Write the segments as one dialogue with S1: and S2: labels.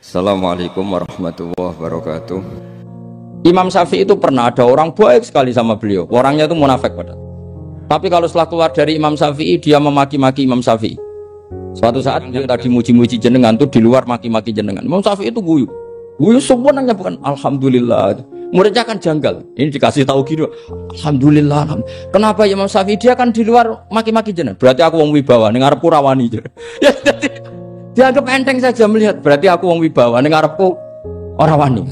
S1: Assalamualaikum warahmatullahi wabarakatuh.
S2: Imam Syafi'i itu pernah ada orang baik sekali sama beliau. Orangnya itu munafik padahal. Tapi kalau setelah keluar dari Imam Syafi'i, dia memaki-maki Imam Syafi'i. Suatu saat beliau tadi muji-muji jenengan tuh di luar maki-maki jenengan. Imam Syafi'i itu guyu. Guyu sebenarnya bukan alhamdulillah. Muridnya kan janggal. Ini dikasih tahu gitu. Alhamdulillah. Kenapa Imam Syafi'i dia kan di luar maki-maki jenengan? Berarti aku wong wibawa ning ngarepku rawani. Ya dianggap enteng saja melihat. Berarti aku wong wibawa ning ngarepku ora wani.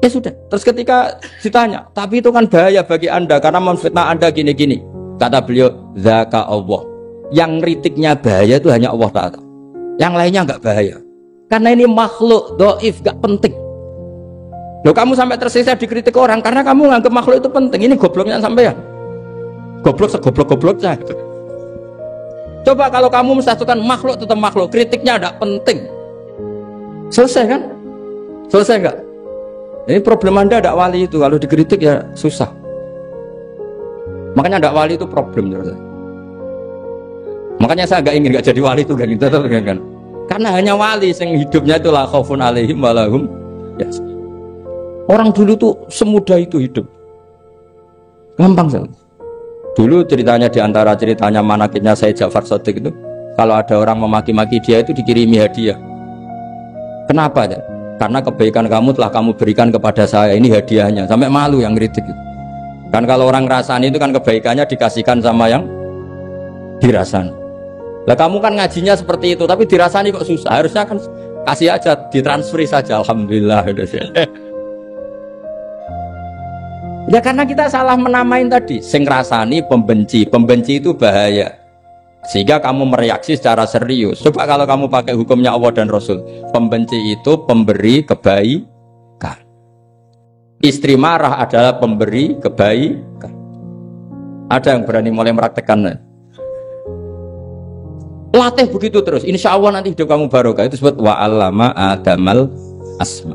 S2: Ya sudah. Terus ketika ditanya, tapi itu kan bahaya bagi Anda karena memfitnah Anda gini-gini. Kata beliau, zaka Allah. Yang kritiknya bahaya itu hanya Allah Ta'ala. Yang lainnya enggak bahaya. Karena ini makhluk dhaif, enggak penting. Loh, kamu sampai tersisa dikritik orang karena kamu nganggap makhluk itu penting. Ini gobloknya sampean. Goblok segoblok-gobloknya. Coba kalau kamu mensatukan makhluk tetap makhluk, kritiknya tidak penting. Selesai kan? Selesai enggak? Ini problem Anda ada wali itu, kalau dikritik ya susah. Makanya ada wali itu problem. Makanya saya enggak ingin enggak jadi wali itu kan. Karena hanya wali yang hidupnya itu la khaufun alaihim walahum. Ya. Orang dulu tuh semudah itu hidup. Gampang sekali. Dulu ceritanya diantara ceritanya manakibnya Sayyid Ja'far Shadiq itu, kalau ada orang memaki-maki dia itu dikirimi hadiah. Kenapa ya? Karena kebaikan kamu telah kamu berikan kepada saya, ini hadiahnya. Sampai malu yang kritik itu. Kan kalau orang rasani itu kan kebaikannya dikasihkan sama yang dirasani. Lah kamu kan ngajinya seperti itu, tapi dirasani kok susah. Harusnya kan kasih aja, ditransferi saja. Alhamdulillah. Ya karena kita salah menamain tadi, sing rasani pembenci itu bahaya, sehingga kamu mereaksi secara serius. Coba kalau kamu pakai hukumnya Allah dan Rasul, pembenci itu pemberi kebaikan, istri marah adalah pemberi kebaikan. Ada yang berani mulai mempraktekkan? Latih begitu terus, insya Allah nanti hidup kamu barokah. Itu disebut wa'allama adamal asma.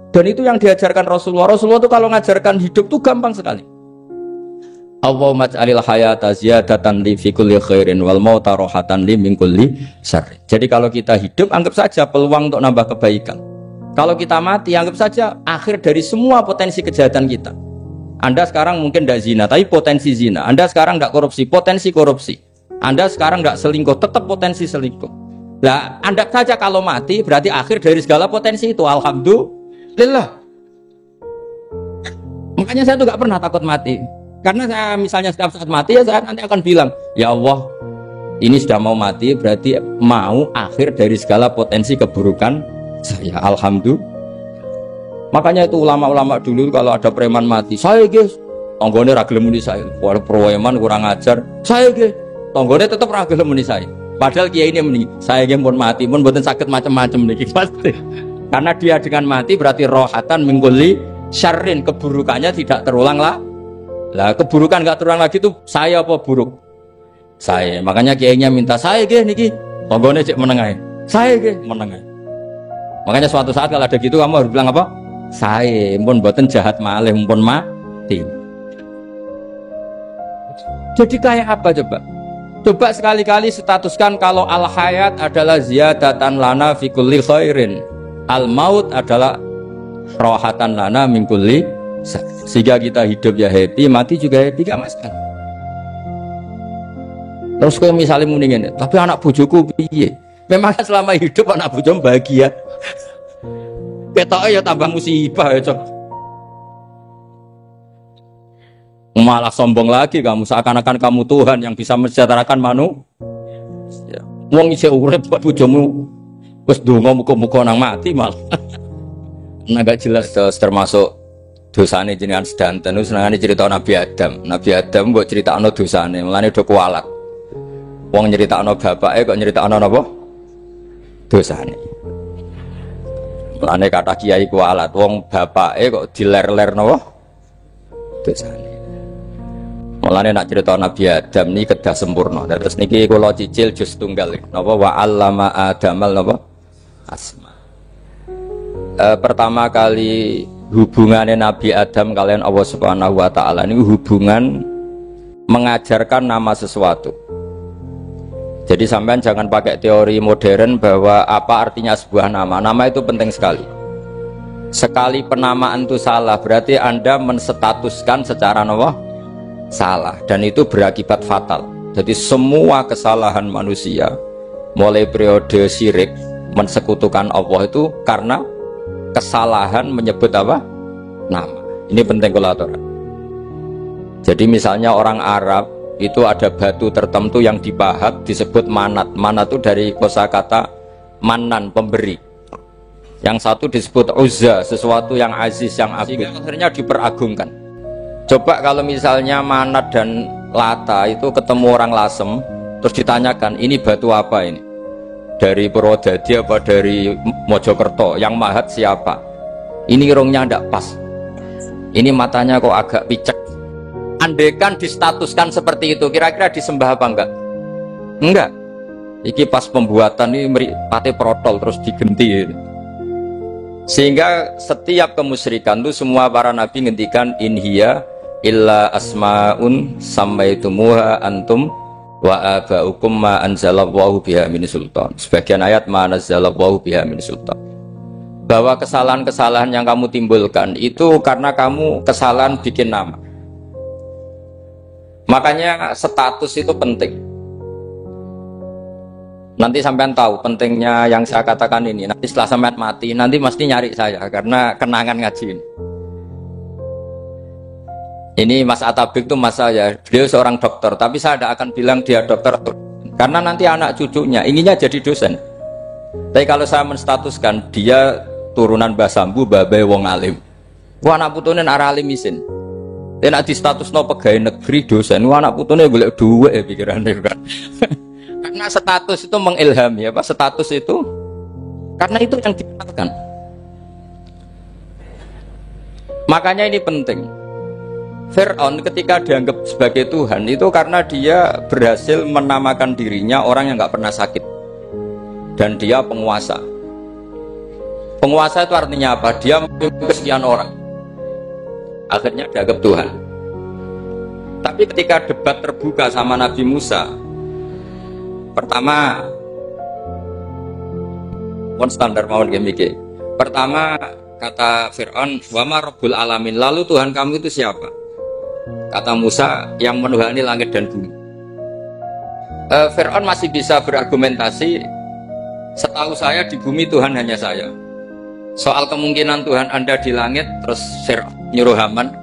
S2: Dan itu yang diajarkan Rasulullah. Rasulullah itu kalau ngajarkan hidup tuh gampang sekali. Allahumma ja'alil hayata ziyadatan li fi kulli khairin wal mauta rohatan li min kulli syarr. Jadi kalau kita hidup anggap saja peluang untuk nambah kebaikan. Kalau kita mati anggap saja akhir dari semua potensi kejahatan kita. Anda sekarang mungkin tidak zina tapi potensi zina. Anda sekarang tidak korupsi, potensi korupsi. Anda sekarang tidak selingkuh, tetap potensi selingkuh. Nah, anggap saja kalau mati berarti akhir dari segala potensi itu. Alhamdulillah. Makanya saya tuh gak pernah takut mati. Karena saya misalnya setiap saat mati ya saya nanti akan bilang, ya Allah, ini sudah mau mati berarti mau akhir dari segala potensi keburukan saya. Alhamdulillah. Makanya itu ulama-ulama dulu kalau ada preman mati, saya guys, tonggone ra gelem muni saya. Walau preman kurang ajar, saya guys, tonggone tetap ra gelem muni saya. Padahal kiai ini muni, saya guys pun mati pun mboten sakit macam-macam niki pasti. Karena dia dengan mati berarti rohatan mengguli syarrin, keburukannya tidak terulang lah. Lah keburukan nggak terulang lagi itu saya apa buruk? Saya. Makanya kiainya minta saya ge niki, tonggone cek menengai. Saya ge menengai. Makanya suatu saat kalau ada gitu kamu harus bilang apa? Saya, pun mboten jahat malih pun mati. Jadi kayak apa coba? Coba sekali-kali statuskan kalau al hayat adalah ziyadatan lana fi kulli khairin. Al maut adalah rohatan lana min kulli, sehingga kita hidup ya happy, mati juga happy, gak masalah. Terus kalau misalnya mendingin, tapi anak bojoku piye? Memang selama hidup anak bojo bahagia. Ketoknya ya tambah musibah ya cok. Malah sombong lagi kamu, seakan-akan kamu Tuhan yang bisa mensejahterakan manusia. Wong isih urip buat bojomu wis donga muga-muga nang mati malah. Nah gak jelas termasuk dosane jenengan sedanten itu senengane cerita Nabi Adam. Nabi Adam mbok critakno dosane, mulane do kualat. Wong nyeritakno bapake kok nyeritakno napa? Dosane. Mulane kata kiai kualat, wong bapake kok diler-ler napa? Dosane. Mulane nak cerita Nabi Adam niki kedah sempurna. Terus niki kula cicil juz tunggal napa wa 'allama Adamal napa? Asma. Pertama kali hubungannya Nabi Adam kalian Allah Subhanahu wa taala ini hubungan mengajarkan nama sesuatu. Jadi sampean jangan pakai teori modern bahwa apa artinya sebuah nama. Nama itu penting sekali. Sekali penamaan itu salah, berarti Anda menstatuskan secara salah, dan itu berakibat fatal. Jadi semua kesalahan manusia, mulai periode syirik, mensekutukan Allah itu karena kesalahan menyebut apa? Nama. Ini penting kolaboran. Jadi misalnya orang Arab itu ada batu tertentu yang dipahat disebut manat. Manat itu dari kosakata manan, pemberi. Yang satu disebut uzza, sesuatu yang aziz, yang agung, akhirnya diperagungkan. Coba kalau misalnya Manat dan Lata itu ketemu orang Lasem, terus ditanyakan, ini batu apa ini? Dari Purwodadi apa dari Mojokerto? Yang mahat siapa? Ini irungnya ndak pas. Ini matanya kok agak picek. Andaikan distatuskan seperti itu, kira-kira disembah apa enggak? Enggak. Iki pas pembuatan ini pate protol terus digenti. Sehingga setiap kemusyrikan itu semua para nabi ngendikan in hiya illa asmaun sammaitumuha antum wa abaukum ma anzalallahu biha min sultan. Sebagian ayat ma anzalallahu biha min sultan. Bahwa kesalahan-kesalahan yang kamu timbulkan itu karena kamu kesalahan bikin nama. Makanya status itu penting. Nanti sampean tahu pentingnya yang saya katakan ini. Nanti setelah sampean mati, nanti mesti nyari saya karena kenangan ngaji ini. Ini Mas Atabik itu mas saya, beliau seorang dokter, tapi saya tidak akan bilang dia dokter karena nanti anak cucunya inginnya jadi dosen. Tapi kalau saya menstatuskan dia turunan Mbah Sambu, babai wong alim. Wah anak putune arah alim isin. Dia nak di status no pegawai negeri dosen. Wah anak putune golek duit pikirannya kan. Karena status itu mengilhami apa? Status itu karena itu yang dikenalkan. Makanya ini penting. Fir'aun ketika dianggap sebagai Tuhan itu karena dia berhasil menamakan dirinya orang yang nggak pernah sakit dan dia penguasa. Penguasa itu artinya apa? Dia memimpin sekian orang. Akhirnya dianggap Tuhan. Tapi ketika debat terbuka sama Nabi Musa, pertama, standar mawon gemike. Pertama kata Fir'aun, wa ma rabbul alamin. Lalu Tuhan kamu itu siapa? Kata Musa, yang menuhani langit dan bumi. Fir'aun masih bisa berargumentasi. Setahu saya di bumi Tuhan hanya saya. Soal kemungkinan Tuhan Anda di langit, terus Fir'aun nyuruh Haman,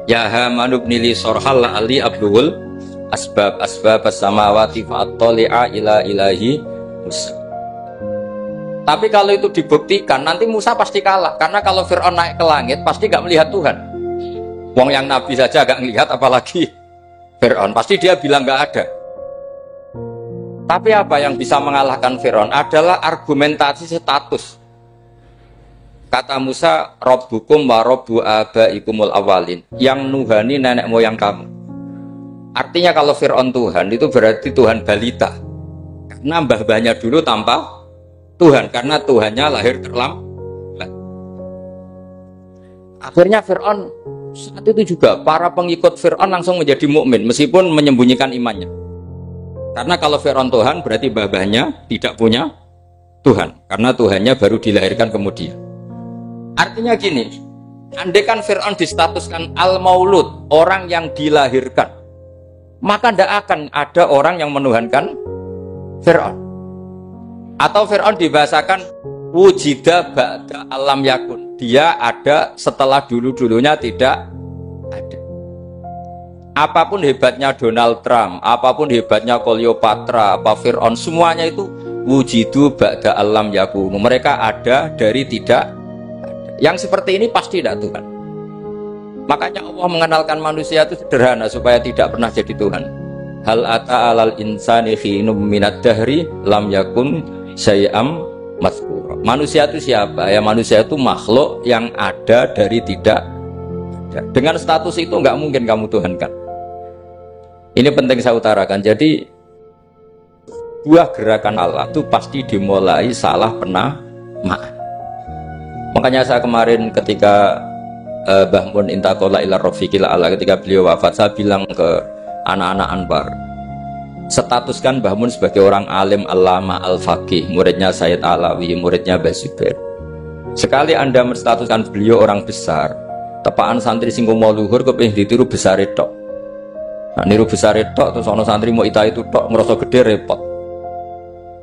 S2: ya Haman ibnili sorhal la'ali abluhul asbab as-samawati fa'attali'a ila ilahi Musa. Tapi kalau itu dibuktikan, nanti Musa pasti kalah. Karena kalau Fir'aun naik ke langit, pasti gak melihat Tuhan. Wong yang Nabi saja gak ngelihat, apalagi Fir'aun. Pasti dia bilang gak ada. Tapi apa yang bisa mengalahkan Fir'aun adalah argumentasi status. Kata Musa, Rabbukum wa Rabbu abaikumul awalin. Yang nuhani nenek moyang kamu. Artinya kalau Fir'aun Tuhan, itu berarti Tuhan balita. Karena mbah-mbahnya dulu tanpa Tuhan. Karena Tuhannya lahir terlambat. Akhirnya Fir'aun, saat itu juga para pengikut Fir'aun langsung menjadi mukmin meskipun menyembunyikan imannya. Karena kalau Fir'aun Tuhan, berarti mbah-mbahnya tidak punya Tuhan. Karena Tuhannya baru dilahirkan kemudian. Artinya gini, andaikan Fir'aun distatuskan al-maulud, orang yang dilahirkan, maka tidak akan ada orang yang menuhankan Fir'aun. Atau Fir'aun dibahasakan wujida ba'da alam yakun, dia ada setelah dulu-dulunya tidak ada. Apapun hebatnya Donald Trump, apapun hebatnya Cleopatra, apa Fir'aun, semuanya itu wujidu ba'da alam yakun. Mereka ada dari tidak. Yang seperti ini pasti tidak Tuhan. Makanya Allah mengenalkan manusia itu sederhana supaya tidak pernah jadi Tuhan. Hal ata alal insani khinum minad dahri lam yakun syai'am mazkura. Manusia itu siapa? Ya manusia itu makhluk yang ada dari tidak ada. Dengan status itu nggak mungkin kamu Tuhankan. Ini penting saya utarakan. Jadi buah gerakan Allah itu pasti dimulai salah penamaan. Makanya saya kemarin ketika Mbah Mun intaqala ila rafiqil a'la, ketika beliau wafat, saya bilang ke anak-anak Anwar, Statuskan Mbah Mun sebagai orang alim, alama, al-faqih, muridnya Sayyid Alawi, muridnya Mbah Zubair. Sekali Anda menstatuskan beliau orang besar, tepaan santri sing mau luhur kepengin ditiru besar tok. Nah, niru besar tok terus ana santri mau itu tok ngerasa gede repot.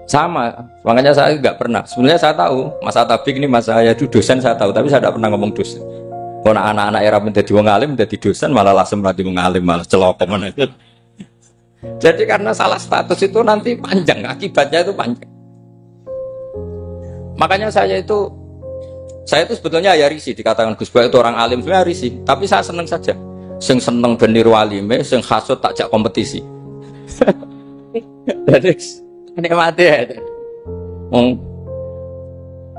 S2: Sama, makanya saya nggak pernah. Sebenarnya saya tahu, Mas Atabik ini Mas saya itu dosen saya tahu, tapi saya tidak pernah ngomong dosen. Kalau anak-anak era menjadi wong alim, menjadi dosen malah langsung menjadi wong alim, malah celokom. Jadi karena salah status itu nanti panjang, akibatnya itu panjang. Makanya saya itu sebetulnya ya risih dikatakan Gus Bak itu orang alim, sebenarnya risih. Tapi saya seneng saja. Sing seneng benir walime, sing hasut takjak kompetisi. Jadi nikmati ya.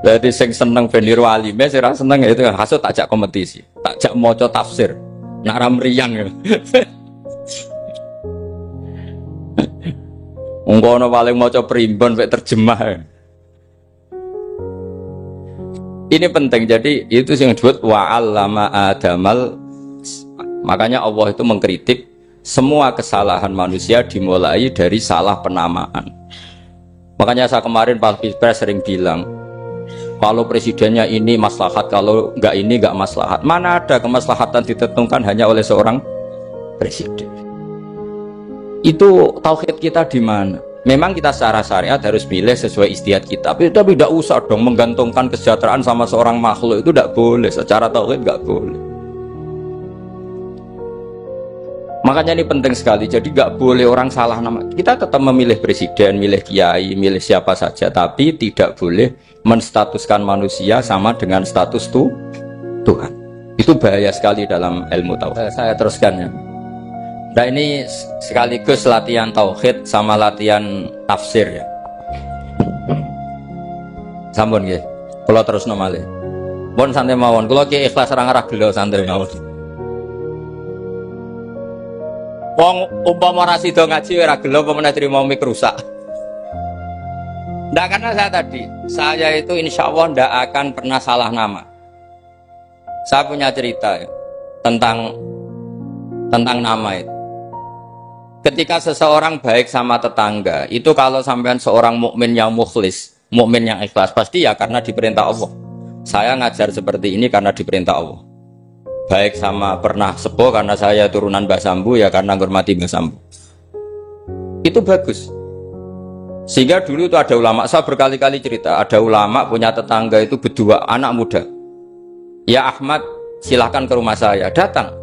S2: Jadi sing seneng benir walime, sing ra seneng itu hasut takjak kompetisi, takjak maca tafsir, naram riang. Ungkono paling maca primbon mek terjemah. Ini penting, jadi itu yang disebut wa'allama adamal. Makanya Allah itu mengkritik semua kesalahan manusia dimulai dari salah penamaan. Makanya saya kemarin Pak Pilpres sering bilang, kalau presidennya ini maslahat, kalau enggak ini enggak maslahat. Mana ada kemaslahatan ditentukan hanya oleh seorang presiden? Itu tauhid kita di mana? Memang kita secara syariat harus pilih sesuai istihad kita, tapi tidak usah dong menggantungkan kesejahteraan sama seorang makhluk, itu tidak boleh. Secara tauhid nggak boleh. Makanya ini penting sekali. Jadi nggak boleh orang salah nama. Kita tetap memilih presiden, milih kiai, milih siapa saja, tapi tidak boleh menstatuskan manusia sama dengan status Tuhan. Itu bahaya sekali dalam ilmu tauhid. Saya teruskan ya. Nah ini sekaligus latihan tauhid sama latihan tafsir ya. Sampun nggih. Kula terusno malih. Pun santai mawon. Kula ki ikhlas ora ngarah gelo santai mawon. Wong umpama ora sida ngaji ora gelo apa meneh trimo mik rusak. Ndak, karena saya itu insya Allah ndak akan pernah salah nama. Saya punya cerita ya, tentang nama itu. Ketika seseorang baik sama tetangga, itu kalau sampean seorang mukmin yang mukhlis, mukmin yang ikhlas, pasti ya karena diperintah Allah. Saya ngajar seperti ini karena diperintah Allah. Baik sama pernah sepuh karena saya turunan Mbah Sambu, ya karena menghormati Mbah Sambu. Itu bagus. Sehingga dulu itu ada ulama, saya berkali-kali cerita, ada ulama punya tetangga itu berdua anak muda. Ya Ahmad, silahkan ke rumah saya. Datang.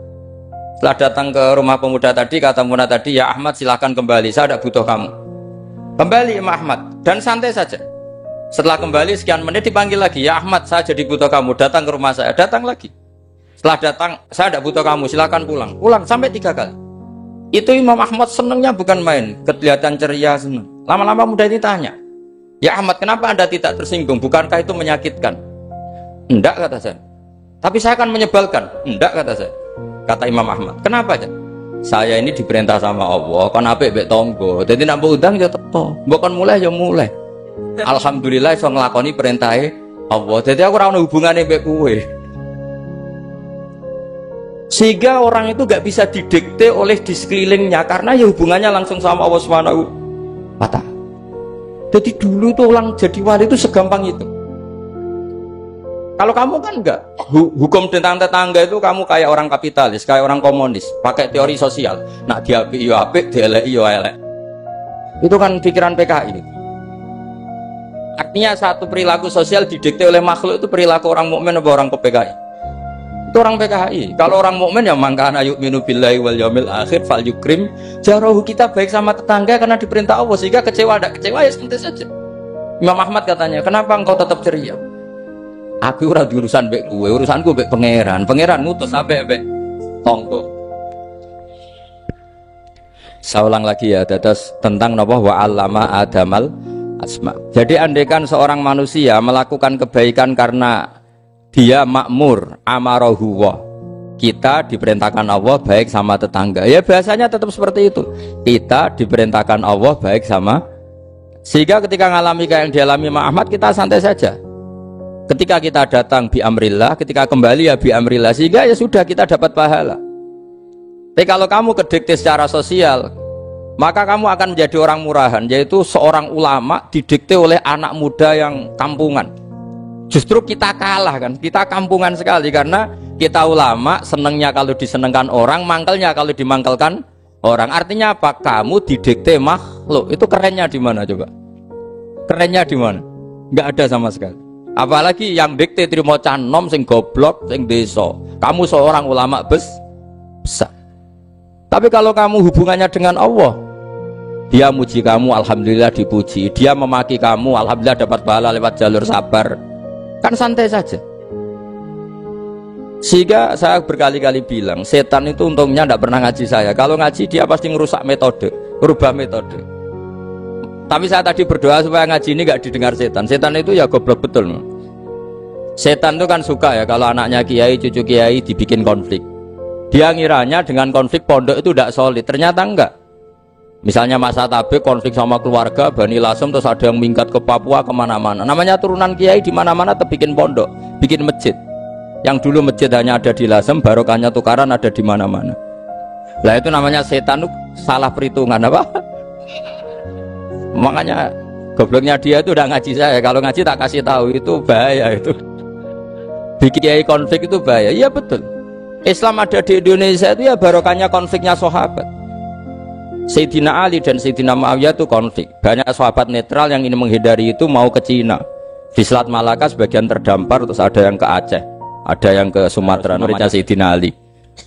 S2: Setelah datang ke rumah pemuda tadi, kata pemuda tadi, ya Ahmad silahkan kembali, saya tidak butuh kamu. Kembali Imam Ahmad, dan santai saja. Setelah kembali sekian menit dipanggil lagi, ya Ahmad saya jadi butuh kamu, datang ke rumah saya. Datang lagi. Setelah datang, saya tidak butuh kamu, silahkan pulang. Pulang sampai 3 kali. Itu Imam Ahmad senangnya bukan main, kelihatan ceria senang. Lama-lama muda ini tanya, ya Ahmad kenapa Anda tidak tersinggung, bukankah itu menyakitkan? Enggak, kata saya. Tapi saya akan menyebalkan. Enggak, kata saya. Kata Imam Ahmad, kenapa aja? Saya ini diperintah sama Allah, kan apik mbek tangga. Dadi nek mbok undang ya teko, mbok kon mulai ya mulai. Alhamdulillah iso nglakoni perintahe Allah. Dadi aku ora ono hubungane mbek kowe. Sehingga orang itu gak bisa didikte oleh di sekelilingnya karena ya hubungannya langsung sama Allah Subhanahu wa Ta'ala. Jadi dulu tuh orang jadi wali itu segampang itu. Kalau kamu kan enggak, hukum tentang tetangga itu kamu kayak orang kapitalis, kayak orang komunis, pakai teori sosial. Nak diapik yo apik, dielek yo elek. Itu kan pikiran PKI. Artinya satu perilaku sosial didikte oleh makhluk itu perilaku orang mukmin atau orang PKI. Itu orang PKI. Kalau orang mukmin ya mangkana yu'minu billahi wal yaumil akhir fal yukrim jarahu. Kita baik sama tetangga karena diperintah Allah, sehingga kecewa ada kecewa ya santai saja. Imam Ahmad katanya, kenapa engkau tetap ceria? Aku ora di urusan mbek kowe, urusanku mbek pangeran. Pangeran ngutus apik mbek tonggo. Saya ulang lagi ya, dados tentang napa wa 'allama adamal asma. Jadi andaikan seorang manusia melakukan kebaikan karena dia makmur, amarahu wa. Kita diperintahkan Allah baik sama tetangga. Ya biasanya tetap seperti itu. Kita diperintahkan Allah baik sama, sehingga ketika ngalami kayak yang dialami Ahmad, kita santai saja. Ketika kita datang bi amrillah, ketika kembali ya bi amrillah, sehingga ya sudah kita dapat pahala. Tapi kalau kamu kedikte secara sosial, maka kamu akan menjadi orang murahan, yaitu seorang ulama didikte oleh anak muda yang kampungan. Justru kita kalah kan, kita kampungan sekali karena kita ulama senengnya kalau disenengkan orang, mangkelnya kalau dimangkelkan orang. Artinya apa? Kamu didikte makhluk. Itu kerennya di mana coba? Kerennya di mana? Nggak ada sama sekali. Apalagi yang dikte trimo canom sing goblok sing desa. Kamu seorang ulama besar. Tapi kalau kamu hubungannya dengan Allah, dia muji kamu, alhamdulillah dipuji. Dia memaki kamu, alhamdulillah dapat pahala lewat jalur sabar. Kan santai saja. Sehingga saya berkali-kali bilang, setan itu untungnya tidak pernah ngaji saya. Kalau ngaji dia pasti ngerusak metode, merubah metode. Tapi saya tadi berdoa supaya ngaji ini gak didengar setan. Setan itu ya goblok betul. Setan itu kan suka ya kalau anaknya kiai, cucu kiai dibikin konflik. Dia ngiranya dengan konflik pondok itu tidak solid. Ternyata enggak. Misalnya masa tabik konflik sama keluarga Bani Lasem, terus ada yang minggat ke Papua kemana-mana. Namanya turunan kiai di mana-mana bikin pondok, bikin masjid. Yang dulu masjid hanya ada di Lasem, barokahnya tukaran ada di mana-mana. Lah itu namanya setan, salah perhitungan apa? Makanya gobloknya dia itu udah ngaji saya. Kalau ngaji tak kasih tahu, itu bahaya itu. Bikin kiai konflik itu bahaya. Iya betul. Islam ada di Indonesia itu ya barokahnya konfliknya sahabat. Sayyidina Ali dan Sayyidina Muawiyah itu konflik. Banyak sahabat netral yang ingin menghindari itu mau ke Cina. Di Selat Malaka sebagian terdampar, terus ada yang ke Aceh, ada yang ke Sumatera, muridnya Sayyidina Ali.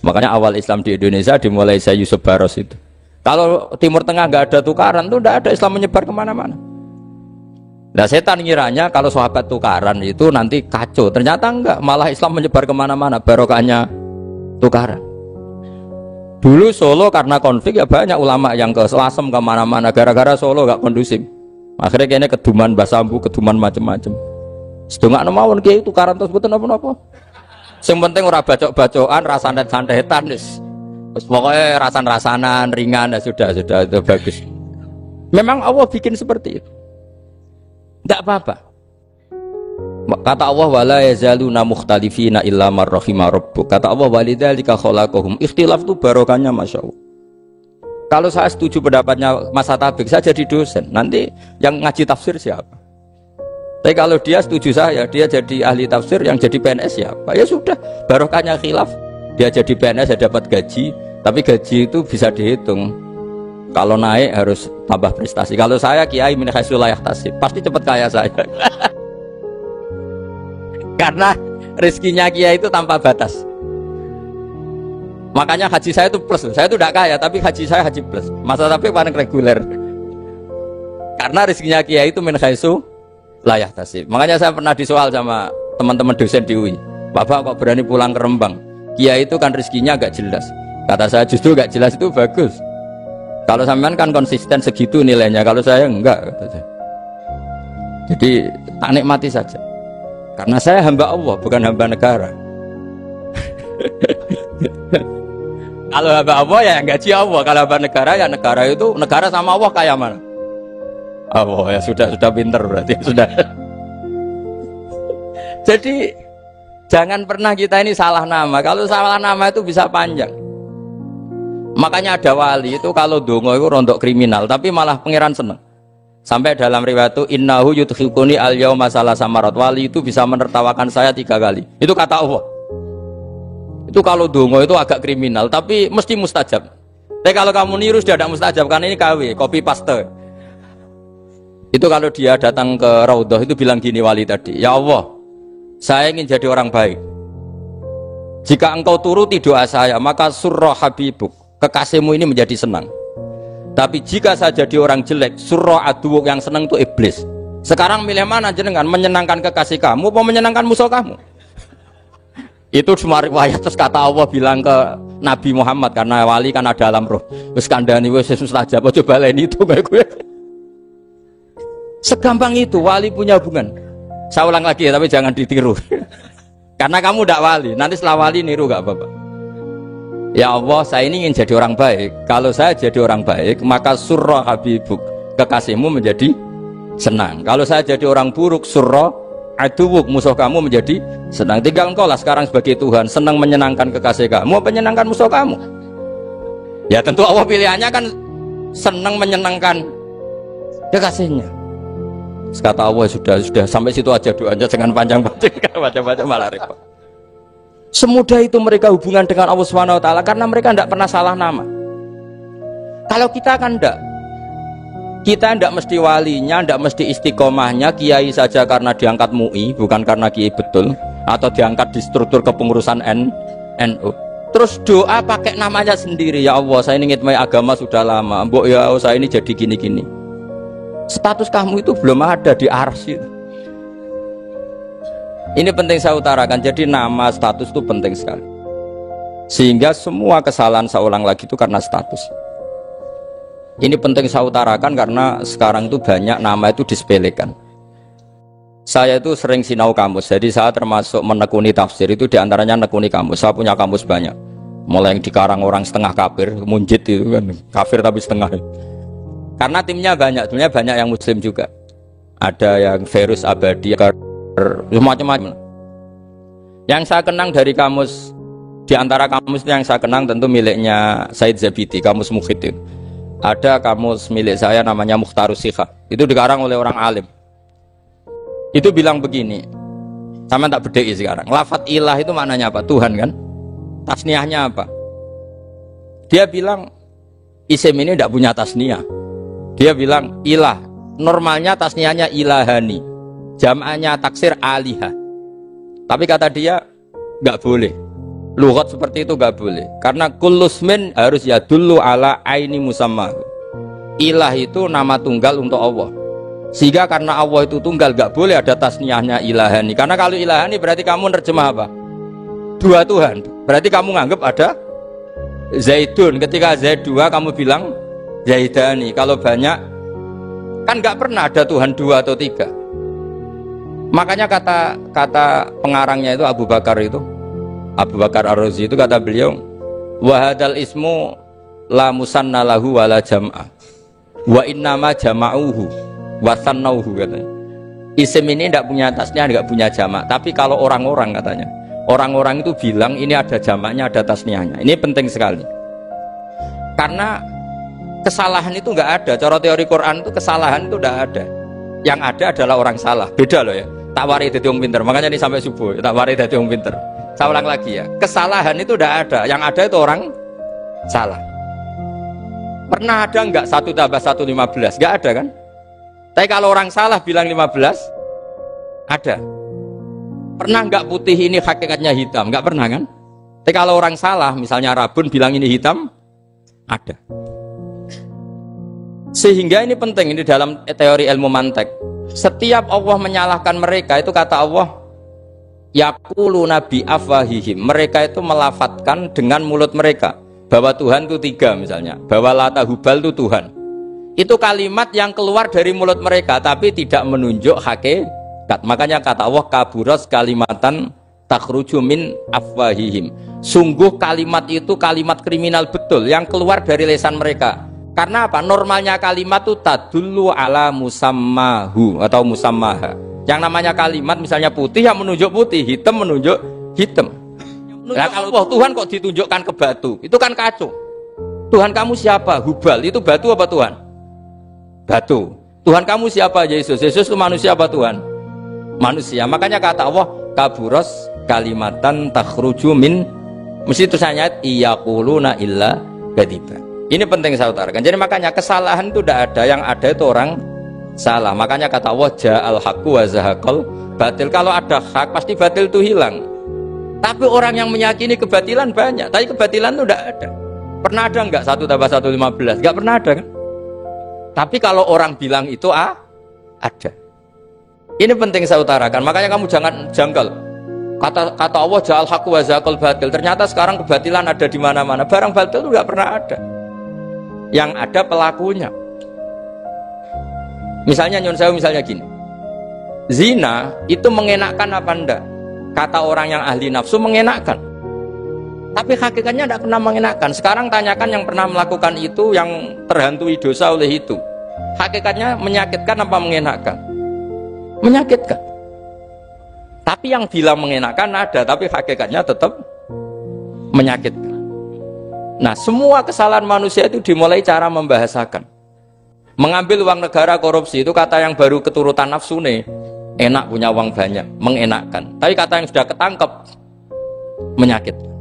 S2: Makanya awal Islam di Indonesia dimulai Syekh Yusuf Baros itu. Kalau Timur Tengah nggak ada tukaran tuh nggak ada Islam menyebar kemana-mana. Nah setan ngiranya kalau sahabat tukaran itu nanti kacau. Ternyata enggak, malah Islam menyebar kemana-mana, barokahnya tukaran. Dulu Solo karena konflik ya banyak ulama yang ke Selasem kemana-mana gara-gara Solo gak kondusif. Akhirnya kayaknya keduman basambu, keduman macem-macem. Sedungak nemawon kiai tukaran terus betul apa-apa. Yang penting ora bacok-bacokan, rasanet-santetan wis. Terus pokoknya rasan-rasanan ringan ya sudah itu bagus. Memang Allah bikin seperti itu. Enggak apa-apa. Kata Allah wala yazaluna mukhtalifina illa man rahima rabbuk. Kata Allah walidzalika khalaqahum. Ikhtilaf itu barokahnya masyaallah. Kalau saya setuju pendapatnya Mas Atabik, saya jadi dosen. Nanti yang ngaji tafsir siapa? Tapi kalau dia setuju saya, dia jadi ahli tafsir, yang jadi PNS siapa? Ya sudah, barokahnya khilaf. Dia jadi PNS, dia dapat gaji, tapi gaji itu bisa dihitung. Kalau naik harus tambah prestasi. Kalau saya kiai min haitsu la yahtasib, pasti cepat kaya saya. Karena rezekinya kiai itu tanpa batas. Makanya haji saya itu plus. Saya itu tidak kaya, tapi haji saya haji plus. Masa tapi paling reguler. Karena rezekinya kiai itu min haitsu la yahtasib. Makanya saya pernah disoal sama teman-teman dosen di UI. Bapak kok berani pulang ke Rembang? Kiai itu kan rezekinya agak jelas. Kata saya justru agak jelas itu bagus. Kalau sampean kan konsisten segitu nilainya. Kalau saya enggak. Jadi tak nikmati saja. Karena saya hamba Allah, bukan hamba negara. Kalau hamba Allah ya gaji Allah. Kalau hamba negara ya negara itu, negara sama Allah kayak mana? Allah ya sudah pinter berarti sudah. Jadi jangan pernah kita ini salah nama. Kalau salah nama itu bisa panjang. Makanya ada wali itu kalau dongo itu rontok kriminal, tapi malah pangeran seneng. Sampai dalam riwayat itu innahu yudkhiluni al-yauma salasa marat. Wali itu bisa menertawakan saya 3 kali. Itu kata Allah. Itu kalau dongo itu agak kriminal, tapi mesti mustajab. Tapi kalau kamu niru sudah tidak mustajab, karena ini KW, copy paste. Itu kalau dia datang ke Raudhah itu bilang gini wali tadi, ya Allah, saya ingin jadi orang baik. Jika engkau turuti doa saya, maka surra habibuk, kekasihmu ini menjadi senang. Tapi jika saya jadi orang jelek, surra aduwuk, yang senang itu iblis. Sekarang milih mana jenengan, menyenangkan kekasih kamu atau menyenangkan musuh kamu? Itu semua riwayat. Terus kata Allah bilang ke Nabi Muhammad, karena wali kan ada alam roh, wis kandhani wis mustajab, coba lain itu gue. Segampang itu wali punya hubungan. Saya ulang lagi ya, tapi jangan ditiru. Karena kamu tidak wali, nanti setelah wali niru gak apa-apa. Ya Allah, saya ini ingin jadi orang baik. Kalau saya jadi orang baik, maka surra habibuk, kekasihmu menjadi senang. Kalau saya jadi orang buruk, surra aduwuk, musuh kamu menjadi senang. Tinggal engkau lah sekarang sebagai Tuhan, senang menyenangkan kekasih kamu, menyenangkan musuh kamu. Ya tentu Allah pilihannya kan senang menyenangkan kekasihnya. Kata Allah sudah sampai situ aja doanya, jangan panjang-panjang, baca-baca malah repot. Semudah itu mereka hubungan dengan Allah Subhanahu wa taala karena mereka tidak pernah salah nama. Kalau kita kan enggak. Kita tidak mesti walinya, tidak mesti istiqomahnya, kiai saja karena diangkat MUI, bukan karena kiai betul, atau diangkat di struktur kepengurusan NU. Terus doa pakai namanya sendiri, ya Allah saya ini ngitmai agama sudah lama, mbok ya saya ini jadi gini-gini. Status kamu itu belum ada di arsy. Ini penting saya utarakan, jadi nama status itu penting sekali. Sehingga semua kesalahan saya ulang lagi itu karena status. Ini penting saya utarakan karena sekarang itu banyak nama itu disepelekan. Saya itu sering sinau kamus, jadi saya termasuk menekuni tafsir itu diantaranya menekuni kamus. Saya punya kamus banyak, mulai yang dikarang orang setengah kafir, munjid itu kan, kafir tapi setengah. Karena timnya banyak, sebenarnya banyak yang muslim juga. Ada yang Verus Abadi, macam-macam. Yang saya kenang dari kamus, di antara kamus yang saya kenang tentu miliknya Said Zabidi, kamus Mukhid. Ada kamus milik saya namanya Mukhtarus Sikha, itu dikarang oleh orang alim. Itu bilang begini, sama tak bedai sekarang, lafadz ilah itu maknanya apa? Tuhan kan? Tasniahnya apa? Dia bilang isim ini tidak punya tasniah. Dia bilang ilah, normalnya tasniahnya ilahani, jam'anya taksir alihah. Tapi kata dia nggak boleh, lughat seperti itu nggak boleh, karena kullusmin harus yadullu ala aini musamma. Ilah itu nama tunggal untuk Allah, sehingga karena Allah itu tunggal nggak boleh ada tasniahnya ilahani. Karena kalau ilahani berarti kamu nerjemah apa? Dua Tuhan. Berarti kamu nganggap ada Zaidun, ketika Zaid dua kamu bilang Zaidani. Kalau banyak kan nggak pernah ada Tuhan dua atau tiga. Makanya kata pengarangnya itu Abu Bakar Ar-Razi itu kata beliau, wahadal ismu la musanna lahu wala jam'ah wa innama jama'uhu wa sannauhu katanya. Isim ini tidak punya tasniah, tidak punya jamak. Tapi kalau orang-orang katanya, orang-orang itu bilang ini ada jamaknya, ada tasniahnya. Ini penting sekali. Karena kesalahan itu nggak ada. Cara teori Quran itu kesalahan itu nggak ada. Yang ada adalah orang salah. Beda loh ya. Tak wari dadi wong pinter. Makanya ini sampai subuh. Tak wari dadi wong pinter. Saya ulang lagi ya. Kesalahan itu nggak ada. Yang ada itu orang salah. Pernah ada nggak 1 tambah 1 15? Nggak ada kan? Tapi kalau orang salah bilang 15, ada. Pernah nggak putih ini hakikatnya hitam? Nggak pernah kan? Tapi kalau orang salah, misalnya Rabun bilang ini hitam, ada. Sehingga ini penting, ini dalam teori ilmu mantek. Setiap Allah menyalahkan mereka, itu kata Allah, yaqulu nabi afwahihim. Mereka itu melafatkan dengan mulut mereka bahwa Tuhan itu 3 misalnya, bahwa Lata Hubal itu Tuhan. Itu kalimat yang keluar dari mulut mereka, tapi tidak menunjuk hakikat. Makanya kata Allah, kaburas kalimatan takhruju min afwahihim. Sungguh kalimat itu kalimat kriminal betul yang keluar dari lisan mereka. Karena apa? Normalnya kalimat itu tadullu ala musammahu atau musammaha. Yang namanya kalimat misalnya putih yang menunjuk putih, hitam menunjuk hitam. Nah, kalau Tuhan kok ditunjukkan ke batu, itu kan kacau. Tuhan kamu siapa? Hubal, itu batu apa Tuhan? Batu. Tuhan kamu siapa? Yesus. Yesus itu manusia apa Tuhan? Manusia. Makanya kata Allah, kaburos kalimatan takhruju min, mesti tulisannya iyaquluna illa kadiba. Ini penting saya utarakan. Jadi makanya kesalahan itu tidak ada, yang ada itu orang salah. Makanya kata Allah, ja'al haqqu wa zahaqal batil. Kalau ada hak pasti batil itu hilang. Tapi orang yang meyakini kebatilan banyak, tapi kebatilan itu tidak ada. Pernah ada enggak 1 tambah 1 15? Enggak pernah ada kan? Tapi kalau orang bilang itu ada. Ini penting saya utarakan. Makanya kamu jangan janggal. Kata Allah, ja'al haqqu wa zahaqal batil. Ternyata sekarang kebatilan ada di mana-mana. Barang batil itu enggak pernah ada. Yang ada pelakunya. Misalnya nyun sewu, misalnya gini, zina itu mengenakkan apa enggak? Kata orang yang ahli nafsu mengenakkan, tapi hakikatnya tidak pernah mengenakkan. Sekarang tanyakan yang pernah melakukan itu, yang terhantui dosa oleh itu, hakikatnya menyakitkan apa mengenakkan? Menyakitkan. Tapi yang bilang mengenakkan ada, tapi hakikatnya tetap menyakitkan. Nah, semua kesalahan manusia itu dimulai cara membahasakan. Mengambil uang negara korupsi itu kata yang baru keturutan nafsu nih. Enak punya uang banyak, mengenakkan. Tapi kata yang sudah ketangkep menyakitkan.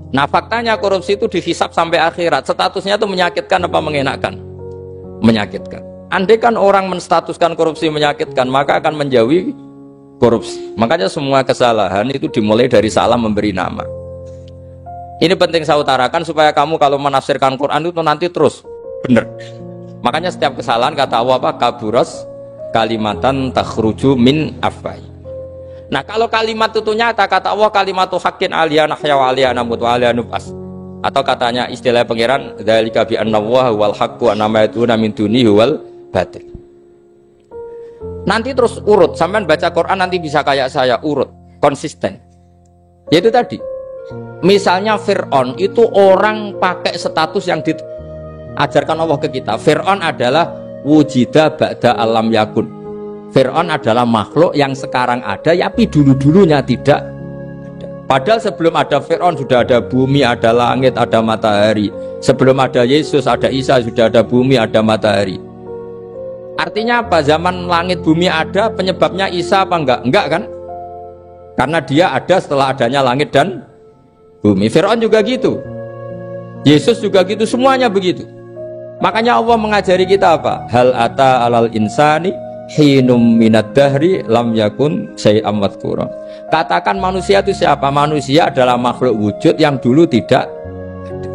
S2: Nah, faktanya korupsi itu dihisap sampai akhirat. Statusnya itu menyakitkan apa mengenakkan? Menyakitkan. Andai kan orang menstatuskan korupsi menyakitkan, maka akan menjauhi korupsi. Makanya semua kesalahan itu dimulai dari salah memberi nama. Ini penting saya utarakan supaya kamu kalau menafsirkan Quran itu nanti terus benar. Makanya setiap kesalahan kata Allah apa? Kaburas kalimatan takhruju min afwai. Nah, kalau kalimat itu nyata kata Allah kalimatu haqqin aliyana nahya wa aliyana mut wa aliyana nubas. Atau katanya istilah pangeran dzalika bi anna wa wal haqqu wa ma yatuna min dunihi wal batil. Nanti terus urut, sampean baca Quran nanti bisa kayak saya urut, konsisten. Yaitu tadi. Misalnya Fir'aun itu orang pakai status yang diajarkan Allah ke kita. Fir'aun adalah wujida ba'da alam yakun. Fir'aun adalah makhluk yang sekarang ada, tapi dulu-dulunya tidak ada. Padahal sebelum ada Fir'aun sudah ada bumi, ada langit, ada matahari. Sebelum ada Yesus, ada Isa, sudah ada bumi, ada matahari. Artinya apa? Zaman langit bumi ada, penyebabnya Isa apa enggak? Enggak kan? Karena dia ada setelah adanya langit dan bumi. Fir'aun juga gitu, Yesus juga gitu, semuanya begitu. Makanya Allah mengajari kita apa? Hal ata alal insani hinum minad dahri lam yakun syai'am madhkura. Katakan manusia itu siapa? Manusia adalah makhluk wujud yang dulu tidak ada.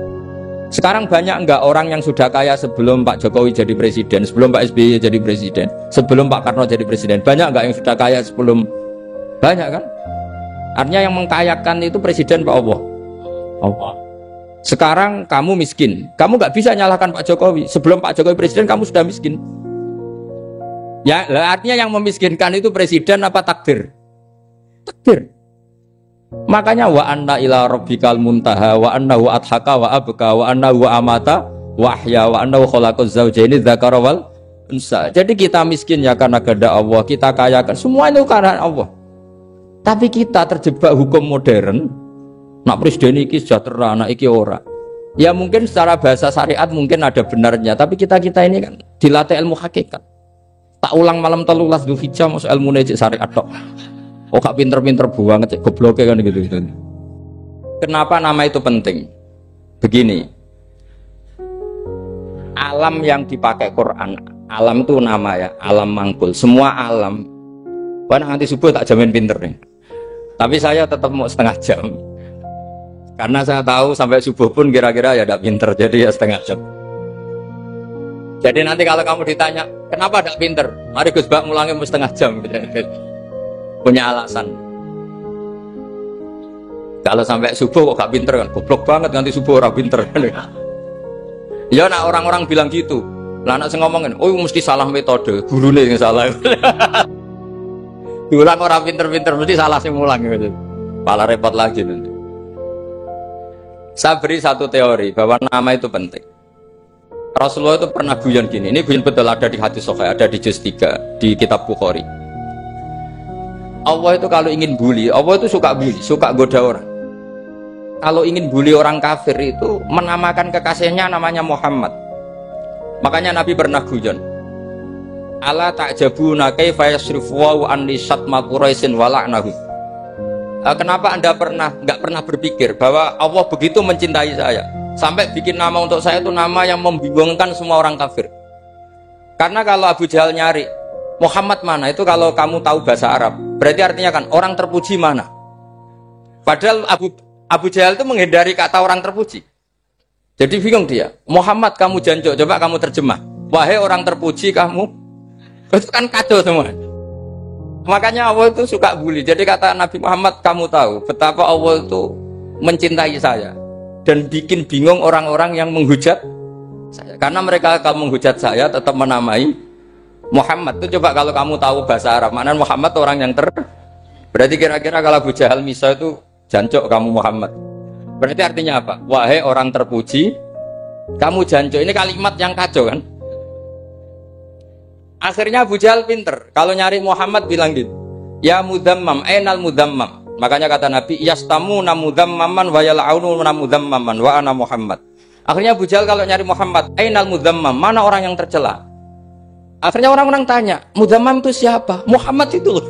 S2: Sekarang banyak enggak orang yang sudah kaya sebelum Pak Jokowi jadi presiden, sebelum Pak SBY jadi presiden, sebelum Pak Karno jadi presiden? Banyak enggak yang sudah kaya sebelum? Banyak kan? Artinya yang mengkayakan itu presiden Pak Allah. Allah. Sekarang kamu miskin, kamu nggak bisa nyalahkan Pak Jokowi. Sebelum Pak Jokowi presiden kamu sudah miskin. Ya, artinya yang memiskinkan itu presiden apa takdir? Takdir. Makanya wa anna ila rabbikal muntaha wa annahu adhaka wa abka wa annahu amata wa ahya wa annahu khalaqaz zawjaini dzakara wal unsa. Jadi kita miskin ya karena kehendak Allah, kita kaya kan semua itu karena Allah. Tapi kita terjebak hukum modern. Nak presiden iki sejahtera, nak iki ora. Ya mungkin secara bahasa syariat mungkin ada benarnya, tapi kita ini kan dilatih ilmu hakikat. Tak ulang malam 13 Dzulhijjah masuk ilmu cek syariat tok. Oh gak pinter-pinter banget cek gobloke kan gitu. Kenapa nama itu penting? Begini. Alam yang dipakai Quran, alam itu nama ya, alam mangkul. Semua alam. Wah nanti subuh tak jamin pinter nih. Tapi saya tetap mau setengah jam. Karena saya tahu sampai subuh pun kira-kira ya tidak pinter, jadi ya setengah jam. Jadi nanti kalau kamu ditanya, kenapa tidak pinter? Mari Gus Bak mulangnya setengah jam. Punya alasan. Kalau sampai subuh kok gak pinter kan? Goblok banget nanti subuh orang pinter. Ya nak orang-orang bilang gitu. Lah anak saya ngomongin, oh mesti salah metode, gurunya yang salah. Diulang orang pinter-pinter mesti salah sih mulang gitu. Malah repot lagi nanti. Saya beri satu teori bahwa nama itu penting. Rasulullah itu pernah guyon gini, ini guyon betul ada di hadis Sahih, ada di juz 3 di kitab Bukhari. Allah itu kalau ingin bully, Allah itu suka bully, suka goda orang. Kalau ingin bully orang kafir itu menamakan kekasihnya namanya Muhammad. Makanya Nabi pernah guyon. Ala ta'jabuna kaifa yasrifu wa anni syatma Quraisyin wa la'nahu. Kenapa Anda nggak pernah berpikir bahwa Allah begitu mencintai saya sampai bikin nama untuk saya itu nama yang membingungkan semua orang kafir? Karena kalau Abu Jahal nyari Muhammad mana itu, kalau kamu tahu bahasa Arab berarti artinya kan orang terpuji mana. Padahal Abu Jahal itu menghindari kata orang terpuji. Jadi bingung dia. Muhammad kamu jancuk, coba kamu terjemah. Wahai orang terpuji kamu, itu kan kacau semua. Makanya Allah itu suka bully. Jadi kata Nabi Muhammad, kamu tahu betapa Allah itu mencintai saya dan bikin bingung orang-orang yang menghujat saya. Karena mereka kalau menghujat saya tetap menamai Muhammad. Itu coba kalau kamu tahu bahasa Arab, maknanya Muhammad orang yang berarti kira-kira kalau Abu Jahal Misa itu jancuk kamu Muhammad. Berarti artinya apa? Wahai orang terpuji, kamu jancuk. Ini kalimat yang kacau kan? Akhirnya Abu Jahal pinter. Kalau nyari Muhammad bilang gitu. Ya mudammam, ainal mudammam. Makanya kata Nabi, yastamuna mudammaman wa yal'aununa mudammaman wa ana Muhammad. Akhirnya Abu Jahal kalau nyari Muhammad, ainal mudzammam, mana orang yang tercela? Akhirnya orang-orang tanya, mudzammam itu siapa? Muhammad itu loh.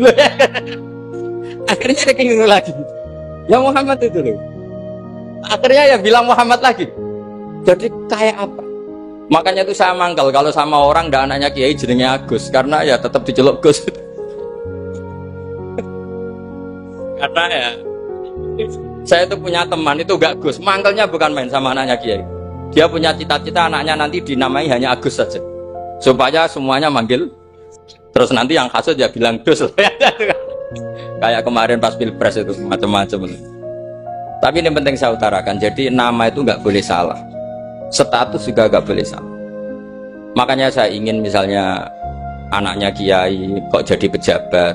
S2: Akhirnya dia keliru lagi. Ya Muhammad itu loh. Akhirnya ya bilang Muhammad lagi. Jadi kayak apa? Makanya itu saya mangkal kalau sama orang dan anaknya Kiai jenenge Agus, karena ya tetap diceluk Gus. Karena ya saya itu punya teman itu gak Gus, mangkelnya bukan main sama anaknya Kiai. Dia punya cita-cita anaknya nanti dinamai hanya Agus saja, supaya semuanya manggil. Terus nanti yang hasut ya bilang Dus. Kayak kemarin pas pilpres itu macam-macam. Tapi ini penting saya utarakan. Jadi nama itu nggak boleh salah, status juga nggak boleh salah. Makanya saya ingin misalnya anaknya Kiai kok jadi pejabat,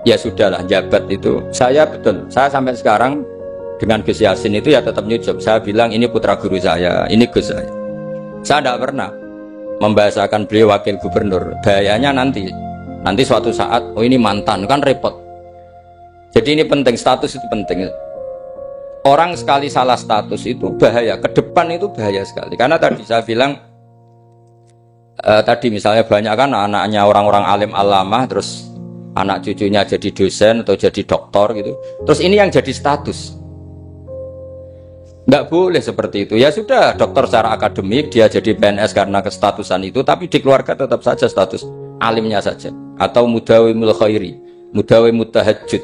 S2: ya sudahlah jabat itu. Saya betul, saya sampai sekarang dengan Gus Yasin itu ya tetap nyucup. Saya bilang ini putra guru saya, ini Gus saya. Saya tidak pernah membahasakan beliau wakil gubernur. Bahayanya nanti suatu saat, oh ini mantan, kan repot. Jadi ini penting, status itu penting. Orang sekali salah status itu bahaya, ke depan itu bahaya sekali. Karena tadi saya bilang, tadi misalnya banyak kan anaknya orang-orang alim alamah, terus anak cucunya jadi dosen atau jadi doktor gitu. Terus ini yang jadi status. Nggak boleh seperti itu. Ya sudah, dokter secara akademik dia jadi PNS karena kestatusan itu, tapi di keluarga tetap saja status alimnya saja. Atau mudawimul khairi, mudawimut tahajud,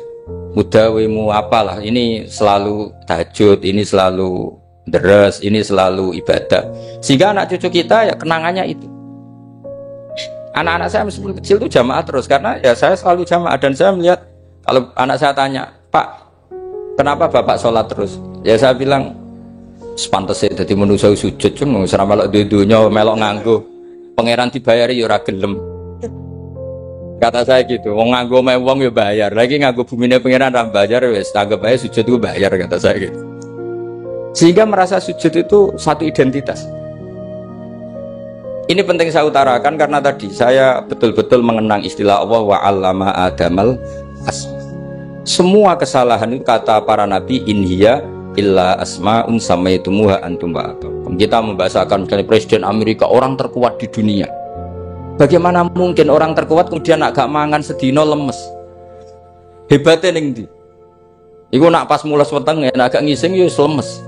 S2: mudawimu apalah. Ini selalu tahajud, ini selalu deres, ini selalu ibadah. Sehingga anak cucu kita ya kenangannya itu. Anak-anak saya meskipun kecil itu jamaah terus, karena ya saya selalu jamaah. Dan saya melihat kalau anak saya tanya, Pak, kenapa Bapak sholat terus? Ya saya bilang, sepantesnya jadi manusia sujud cuma selama melok dudunya melok nganggo pangeran dibayari ya ora gelem. Kata saya gitu, wong nganggo mewong ya bayar, lagi nganggo bumine pangeran ra bayar wis anggap ae sujud itu bayar, kata saya gitu. Sehingga merasa sujud itu satu identitas. Ini penting saya utarakan karena tadi saya betul-betul mengenang istilah Allah wa 'allama adamal asma. Semua kesalahan itu kata para nabi inhiya illa asma'un samaitumuha antum ba'atum. Kita membahasakan misalnya Presiden Amerika orang terkuat di dunia. Bagaimana mungkin orang terkuat kemudian agak mangan sedino lemes? Hebatnya ning ndi? Iku nak pas mulas weteng agak ngising ya lemes.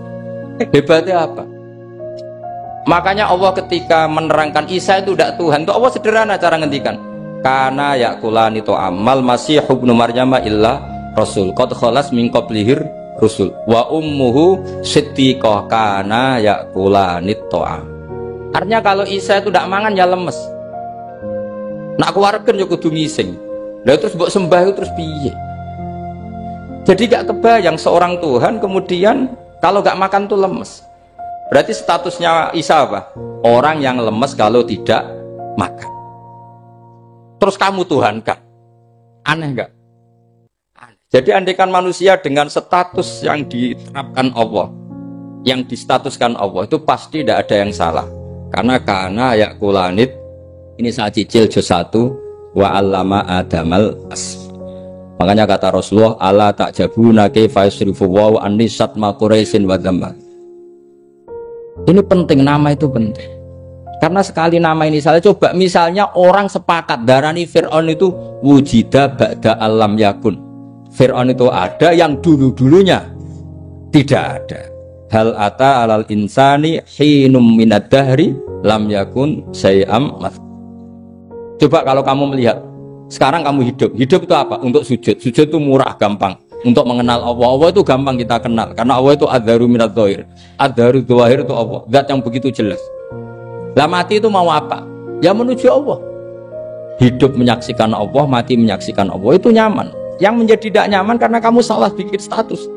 S2: Hebatnya apa? Makanya Allah ketika menerangkan Isa itu tidak Tuhan, itu Allah sederhana cara ngendikan. Kana yakulani to amal masih ibnu Maryam illa rasul qad khalas min qablihir rusul wa ummuhu siddiqah kana yakulani to'am. Artinya kalau Isa itu tidak mangan ya lemes. Nak keluarkan ya kudu ngising. Lah terus mbok sembah itu terus piye? Jadi gak kebayang seorang Tuhan kemudian kalau gak makan tuh lemes. Berarti statusnya Isa apa? Orang yang lemes kalau tidak makan. Terus kamu Tuhan kan? Aneh gak? Jadi andaikan manusia dengan status yang diterapkan Allah, yang distatuskan Allah, itu pasti tidak ada yang salah. Karena yakulanit, ini saya cicil juz 1, wa 'allama adamal as. Makanya kata Rasulullah, ala ta'jabuna kaifa yusrifu wa anisat ma quraisin wa dhamma. Ini penting, nama itu penting. Karena sekali nama ini salah, coba misalnya orang sepakat darani Fir'aun itu wujida ba'da alam yakun. Fir'aun itu ada yang dulu-dulunya tidak ada. Hal ata alal insani hinum minad dahri lam yakun say'am. Coba kalau kamu melihat sekarang kamu hidup itu apa? Untuk sujud. Sujud itu murah, gampang. Untuk mengenal Allah. Allah itu gampang kita kenal karena Allah itu adzaru minadz dzahir. Adzaru dzahir itu Allah, zat yang begitu jelas. Lah mati itu mau apa? Ya menuju Allah. Hidup menyaksikan Allah, mati menyaksikan Allah, itu nyaman. Yang menjadi tidak nyaman karena kamu salah bikin status.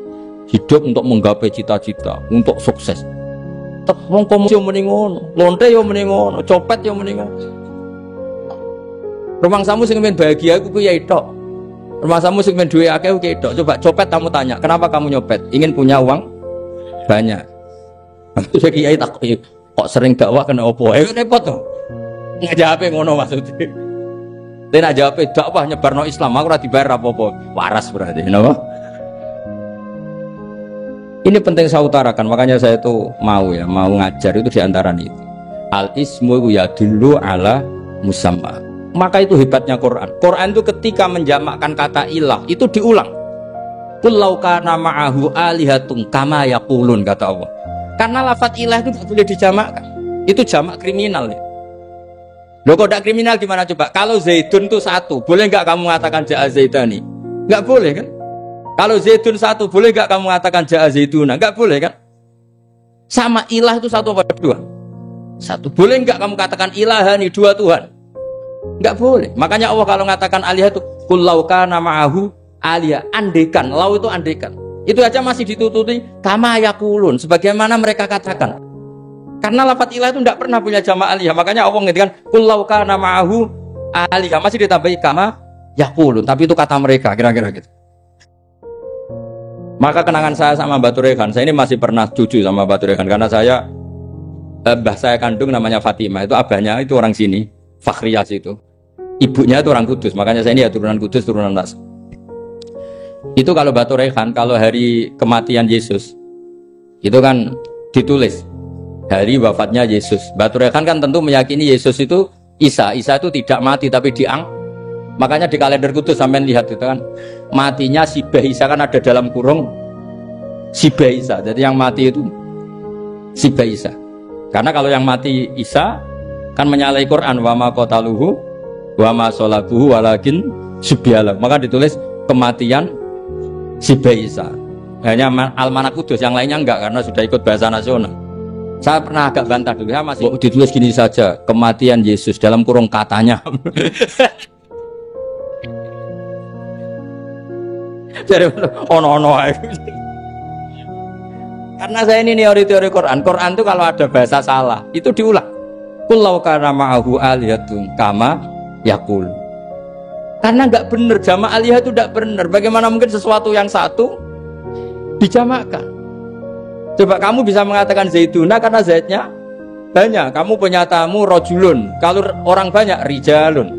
S2: Hidup untuk menggapai cita-cita, untuk sukses. Wong komunis yo muni ngono, lonte yo muni ngono, copet yo muni ngono. Rumangsamu sing men bahagia iku kiai tok. Rumangsamu sing men duwe akeh kiai tok. Coba copet kamu tanya, kenapa kamu nyopet? Ingin punya uang banyak. Terus kiai tak kok sering dakwah kena opo? Repot to. Ngajape ngono maksudnya. Dia nak jawab dakwah nyebarno Islam, aku ora dibayar apa-apa. Waras berarti, napa? Ini penting saya utarakan, makanya saya itu mau ngajar itu diantara itu. Al ismu ya dulu ala musamma. Maka itu hebatnya Quran. Quran itu ketika menjamakkan kata ilah itu diulang. Qul law kana ma'ahu alihatun kama yaqulun, kata Allah. Karena lafaz ilah itu tidak boleh dijamakkan. Itu jamak kriminal. Loh, kok tidak kriminal gimana coba? Kalau Zaidun itu satu, boleh nggak kamu mengatakan ja'a Zaidani? Nggak boleh kan? Kalau Zaidun satu, boleh nggak kamu mengatakan ja'a Zaiduna? Nggak boleh kan? Sama ilah itu satu apa dua? Satu. Boleh nggak kamu katakan ilahani, dua Tuhan? Nggak boleh. Makanya Allah kalau mengatakan alihah itu qul law kana ma'ahu alihah, andekan. Lau itu andekan. Itu aja masih ditututi kama yaqulun, sebagaimana mereka katakan. Karena lafaz ilah itu tidak pernah punya jamak alihah. Makanya Allah mengatakan qul law kana ma'ahu alihah, masih ditambahi kama yaqulun, tapi itu kata mereka, kira-kira gitu. Maka kenangan saya sama Batu Rehan, saya ini masih pernah cucu sama Batu Rehan karena saya mbah saya kandung namanya Fatimah, itu abahnya itu orang sini, Fakhriyas itu. Ibunya itu orang Kudus, makanya saya ini ya turunan Kudus, turunan Nas. Itu kalau Batu Rehan, kalau hari kematian Yesus, itu kan ditulis hari wafatnya Yesus. Batu Rehan kan tentu meyakini Yesus itu Isa itu tidak mati tapi makanya di kalender Kudus sampai lihat itu kan matinya Sibah Isa, kan ada dalam kurung Sibah Isa. Jadi yang mati itu Sibah Isa. Karena kalau yang mati Isa kan menyalahi Quran, wa ma qataluhu wa ma salabuhu walakin subbihala. Maka ditulis kematian Sibah Isa. Hanya Almanak Kudus, yang lainnya enggak karena sudah ikut bahasa nasional. Saya pernah agak bantah dulu, saya masih ditulis gini saja, kematian Yesus dalam kurung katanya. Jadi ono karena saya ini teori Quran itu kalau ada bahasa salah itu diulang. Qul law kana ma'ahu alihatun kama yaqul. Karena nggak benar, jamak alihah itu nggak benar. Bagaimana mungkin sesuatu yang satu dijamakkan? Coba kamu bisa mengatakan Zaiduna karena Zaidnya banyak. Kamu punya tamu rojulun, kalau orang banyak rijalun.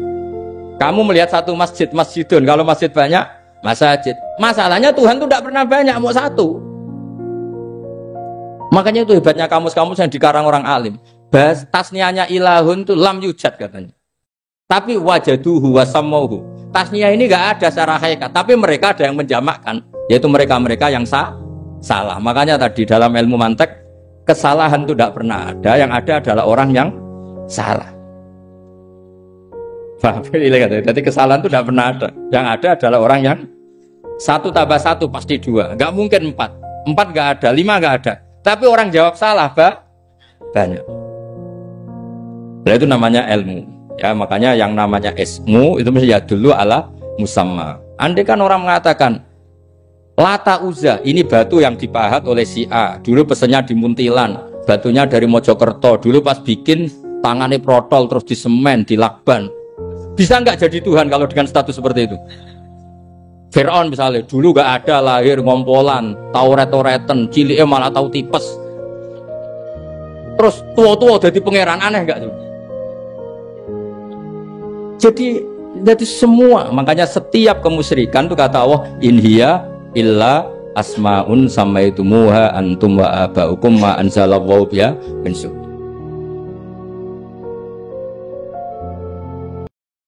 S2: Kamu melihat satu masjid, masjidun. Kalau masjid banyak, masjid. Masalahnya Tuhan itu tidak pernah banyak, mau satu. Makanya itu hebatnya kamus-kamus yang dikarang orang alim. Tasniahnya ilahun itu lam yujad katanya. Tapi wajaduhu wasamauhu. Tasniah ini nggak ada secara hakikat, tapi mereka ada yang menjamakkan, yaitu mereka-mereka yang salah. Makanya tadi dalam ilmu mantek, kesalahan itu tidak pernah ada, yang ada adalah orang yang salah. Jadi kesalahan itu tidak pernah ada. Yang ada adalah orang yang satu tambah satu pasti dua. Nggak mungkin empat. Empat nggak ada, lima nggak ada. Tapi orang jawab salah banyak. Nah, itu namanya ilmu. Ya, makanya yang namanya ismu itu mesti ya dulu ala musamma. Andai kan orang mengatakan Lata Uzza, ini batu yang dipahat oleh si A. Dulu pesennya di Muntilan, batunya dari Mojokerto. Dulu pas bikin tangannya protol terus disemen, dilakban. Bisa nggak jadi Tuhan kalau dengan status seperti itu? Fir'aun misalnya, dulu nggak ada, lahir ngompolan, tahu retoretan, ciliknya malah tahu tipes. Terus tua-tua jadi pangeran, aneh nggak tuh? Jadi semua, makanya setiap kemusyrikan itu kata Allah, inhiya illa asmaun samaitumuha antum wa abaukum ma anzalallahu biha min sultan.